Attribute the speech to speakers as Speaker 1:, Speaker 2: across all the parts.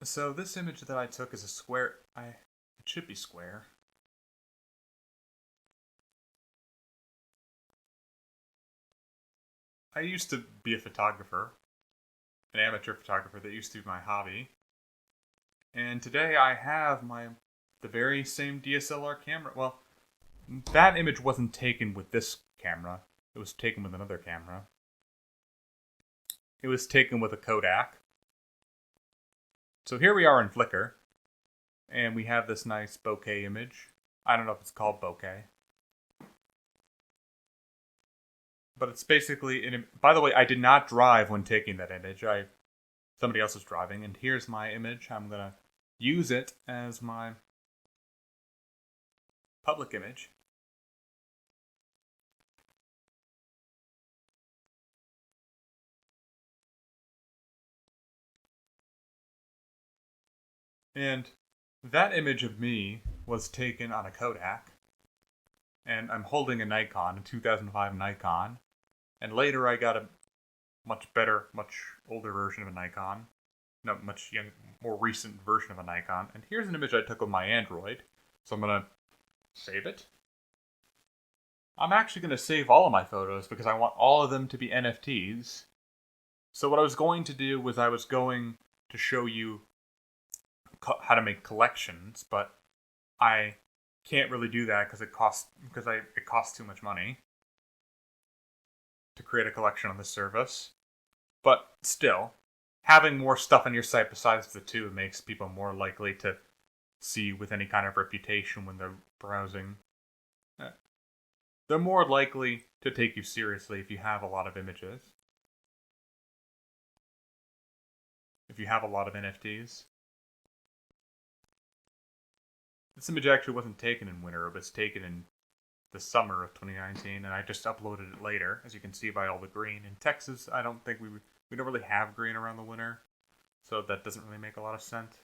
Speaker 1: So this image that I took is a square. It should be square. I used to be a photographer, an amateur photographer. That used to be my hobby. And today I have the very same DSLR camera. Well, that image wasn't taken with this camera. It was taken with another camera. It was taken with a Kodak. So here we are in Flickr, and we have this nice bokeh image. I don't know if it's called bokeh. But it's basically by the way, I did not drive when taking that image. Somebody else was driving, and here's my image. I'm gonna use it as my public image. And that image of me was taken on a Kodak, and I'm holding a Nikon, a 2005 Nikon. And later I got a much better, much older version of a Nikon. No, much more recent version of a Nikon. And here's an image I took with my Android. So I'm going to save it. I'm actually going to save all of my photos because I want all of them to be NFTs. So what I was going to do was I was going to show you how to make collections, but I can't really do that because it costs too much money to create a collection on this service. But still, having more stuff on your site besides the two makes people more likely to see with any kind of reputation when they're browsing. They're more likely to take you seriously if you have a lot of images. If you have a lot of NFTs. This image actually wasn't taken in winter, it was taken in the summer of 2019, and I just uploaded it later, as you can see by all the green. In Texas, I don't think we don't really have green around the winter, so that doesn't really make a lot of sense.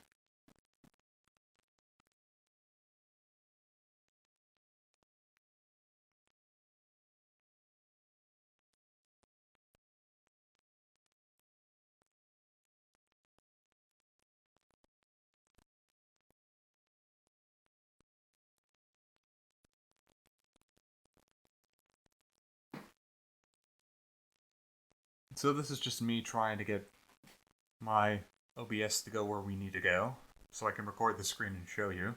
Speaker 1: So this is just me trying to get my OBS to go where we need to go, so I can record the screen and show you.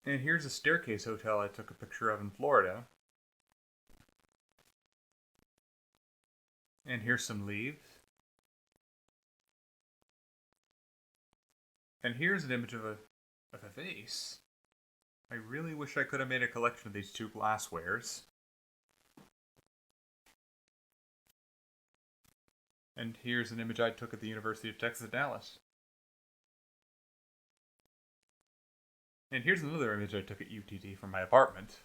Speaker 1: And here's a staircase hotel I took a picture of in Florida. And here's some leaves. And here's an image of a vase. I really wish I could have made a collection of these two glasswares. And here's an image I took at the University of Texas at Dallas. And here's another image I took at UTD from my apartment.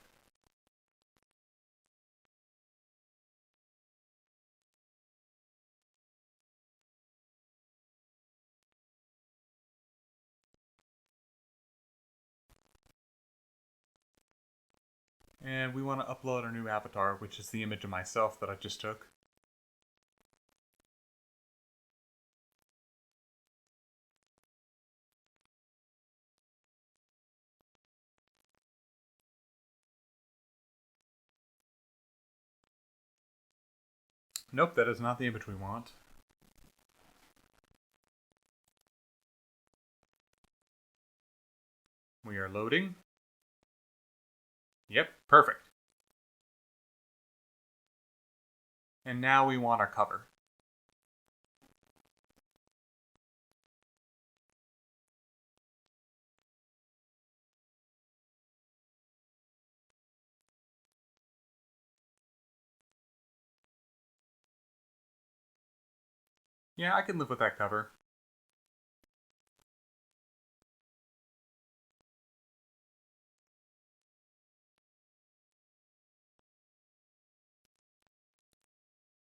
Speaker 1: And we want to upload our new avatar, which is the image of myself that I just took. Nope, that is not the image we want. We are loading. Yep, perfect. And now we want our cover. Yeah, I can live with that cover.